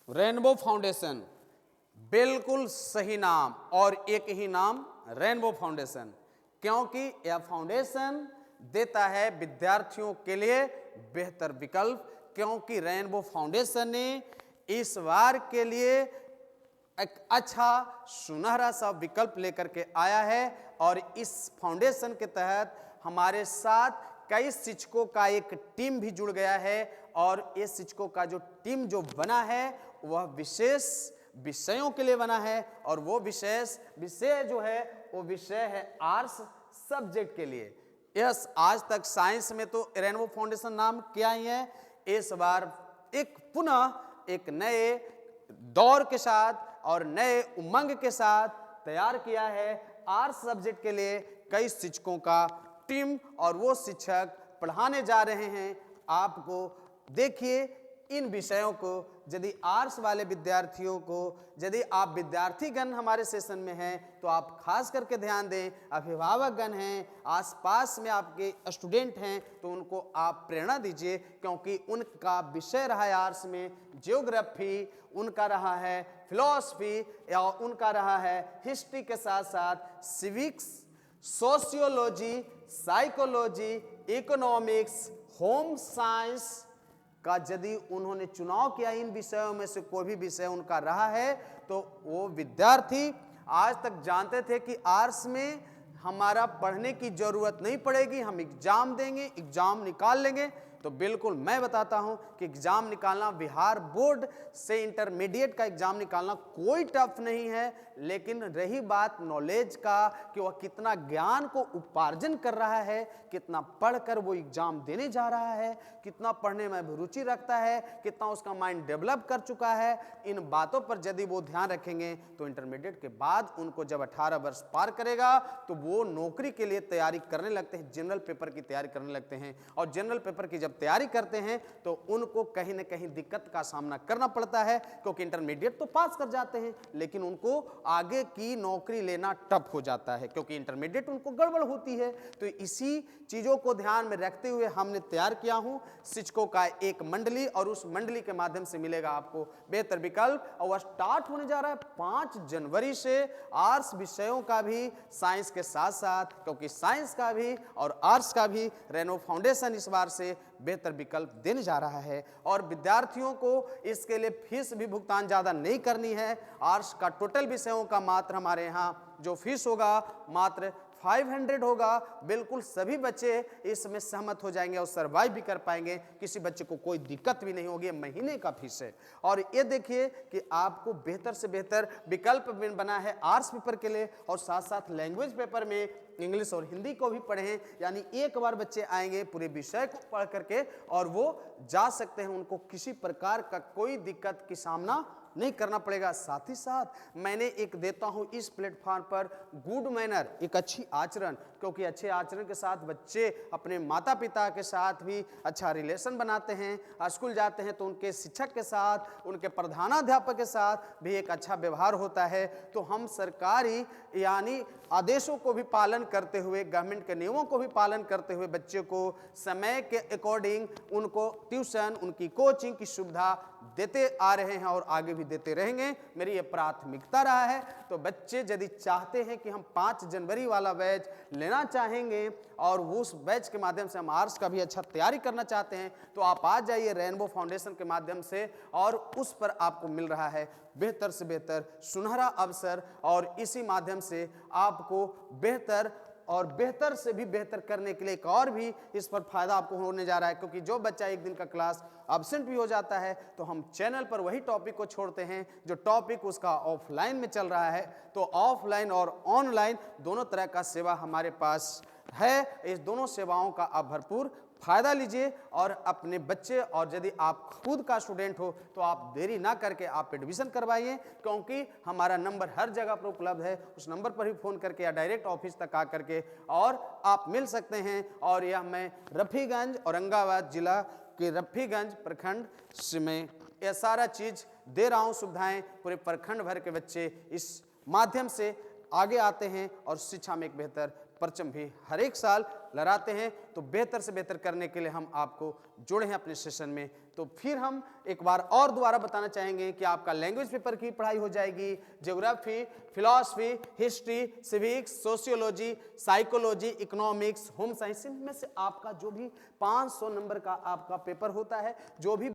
Rainbow foundation, बिल्कुल सही नाम और एक ही नाम रेनबो फाउंडेशन, क्योंकि यह फाउंडेशन देता है विद्यार्थियों के लिए बेहतर विकल्प। क्योंकि रेनबो फाउंडेशन ने इस बार के लिए एक अच्छा सुनहरा सा विकल्प लेकर के आया है और इस फाउंडेशन के तहत हमारे साथ कई शिक्षकों का एक टीम भी जुड़ गया है और इस शिक्षकों का जो टीम जो बना है वह विशेष विषयों के लिए बना है और वो विशेष विषय जो है वो विषय है आर्ट्स सब्जेक्ट के लिए। यस, आज तक साइंस में तो रेनबो फाउंडेशन नाम किया ही है, इस बार एक पुनः एक नए दौर के साथ और नए उमंग के साथ तैयार किया है आर्ट्स सब्जेक्ट के लिए कई शिक्षकों का टीम और वो शिक्षक पढ़ाने जा रहे हैं आपको। देखिए इन विषयों को, यदि आर्ट्स वाले विद्यार्थियों को, यदि आप विद्यार्थीगण हमारे सेशन में हैं तो आप खास करके ध्यान दें, अभिभावकगण हैं, आसपास में आपके स्टूडेंट हैं तो उनको आप प्रेरणा दीजिए, क्योंकि उनका विषय रहा है आर्ट्स में ज्योग्राफी, उनका रहा है फिलॉसफी या उनका रहा है हिस्ट्री के साथ साथ civics, sociology, psychology, economics, home science का यदि उन्होंने चुनाव किया, इन विषयों में से कोई भी विषय उनका रहा है तो वो विद्यार्थी आज तक जानते थे कि आर्ट्स में हमारा पढ़ने की जरूरत नहीं पड़ेगी, हम एग्जाम देंगे, एग्जाम निकाल लेंगे। तो बिल्कुल मैं बताता हूं कि एग्जाम निकालना बिहार बोर्ड से इंटरमीडिएट का एग्जाम निकालना कोई टफ नहीं है, लेकिन रही बात नॉलेज का कि वह कितना ज्ञान को उपार्जन कर रहा है, कितना पढ़कर वो एग्जाम देने जा रहा है, कितना पढ़ने में रुचि रखता है, कितना उसका माइंड डेवलप कर चुका है, इन बातों पर यदि वो ध्यान रखेंगे तो इंटरमीडिएट के बाद उनको जब 18 वर्ष पार करेगा तो वो नौकरी के लिए तैयारी करने लगते हैं, जनरल पेपर की तैयारी करने लगते हैं। और जनरल पेपर की जब तैयारी करते हैं तो उनको कहीं ना कहीं दिक्कत का सामना करना पड़ता है, क्योंकि इंटरमीडिएट तो पास कर जाते हैं लेकिन उनको आगे की नौकरी लेना टफ हो जाता है, क्योंकि इंटरमीडिएट उनको गड़बड़ होती है। तो इसी चीजों को ध्यान में रखते हुए हमने तैयार किया हूं शिक्षकों का एक मंडली, और उस मंडली के माध्यम से मिलेगा आपको बेहतर विकल्प। और वह स्टार्ट होने जा रहा है 5 जनवरी से आर्ट्स विषयों का भी, साइंस के साथ साथ, क्योंकि साइंस का भी और आर्ट्स का भी रेनो फाउंडेशन इस बार से बेहतर विकल्प देने जा रहा है। और विद्यार्थियों को इसके लिए फीस भी भुगतान ज़्यादा नहीं करनी है। आर्ट्स का टोटल विषयों का मात्र हमारे यहाँ जो फीस होगा मात्र 500 होगा। बिल्कुल सभी बच्चे इसमें सहमत हो जाएंगे और सर्वाइव भी कर पाएंगे, किसी बच्चे को कोई दिक्कत भी नहीं होगी। महीने का फीस है। और ये देखिए कि आपको बेहतर से बेहतर विकल्प बना है आर्ट्स पेपर के लिए, और साथ साथ लैंग्वेज पेपर में इंग्लिश और हिंदी को भी पढ़ें, यानी एक बार बच्चे आएंगे पूरे विषय को पढ़ करके और वो जा सकते हैं, उनको किसी प्रकार का कोई दिक्कत की सामना नहीं करना पड़ेगा। साथ ही साथ मैंने एक देता हूं इस प्लेटफॉर्म पर गुड मैनर, एक अच्छी आचरण, क्योंकि अच्छे आचरण के साथ बच्चे अपने माता पिता के साथ भी अच्छा रिलेशन बनाते हैं। स्कूल जाते हैं तो उनके शिक्षक के साथ, उनके प्रधानाध्यापक के साथ भी एक अच्छा व्यवहार होता है। तो हम सरकारी यानी आदेशों को भी पालन करते हुए, गवर्नमेंट के नियमों को भी पालन करते हुए बच्चे को समय के अकॉर्डिंग उनको ट्यूशन, उनकी कोचिंग की सुविधा देते आ रहे हैं और आगे भी देते रहेंगे। मेरी ये प्राथमिकता रहा है। तो बच्चे यदि चाहते हैं कि हम 5 जनवरी वाला बैच लेना चाहेंगे और उस बैच के माध्यम से हम आर्ट्स का भी अच्छा तैयारी करना चाहते हैं, तो आप आ जाइए रेनबो फाउंडेशन के माध्यम से, और उस पर आपको मिल रहा है बेहतर से बेहतर सुनहरा अवसर। और इसी माध्यम से आपको बेहतर और बेहतर से भी बेहतर करने के लिए एक और भी इस पर फायदा आपको होने जा रहा है, क्योंकि जो बच्चा एक दिन का क्लास एब्सेंट भी हो जाता है तो हम चैनल पर वही टॉपिक को छोड़ते हैं जो टॉपिक उसका ऑफलाइन में चल रहा है। तो ऑफलाइन और ऑनलाइन दोनों तरह का सेवा हमारे पास है। इस दोनों सेवाओं का आप भरपूर फायदा लीजिए और अपने बच्चे, और यदि आप खुद का स्टूडेंट हो तो आप देरी ना करके आप एडमिशन करवाइए, क्योंकि हमारा नंबर हर जगह पर उपलब्ध है। उस नंबर पर ही फ़ोन करके या डायरेक्ट ऑफिस तक आ करके और आप मिल सकते हैं। और यह मैं रफ़ीगंज, औरंगाबाद जिला के रफ़ीगंज प्रखंड से मैं यह सारा चीज़ दे रहा हूँ, सुविधाएँ। पूरे प्रखंड भर के बच्चे इस माध्यम से आगे आते हैं और शिक्षा में एक बेहतर परचम भी हर एक साल लहराते हैं। तो बेहतर से बेहतर करने के लिए हम आपको जुड़े हैं अपने सेशन में। तो फिर हम एक बार और दोबारा बताना चाहेंगे कि आपका लैंग्वेज पेपर की पढ़ाई हो जाएगी, geography, philosophy, history, civics, sociology, psychology, economics, home science, इनमें से आपका जो भी 500 नंबर का आपका पेपर होता है, जो भी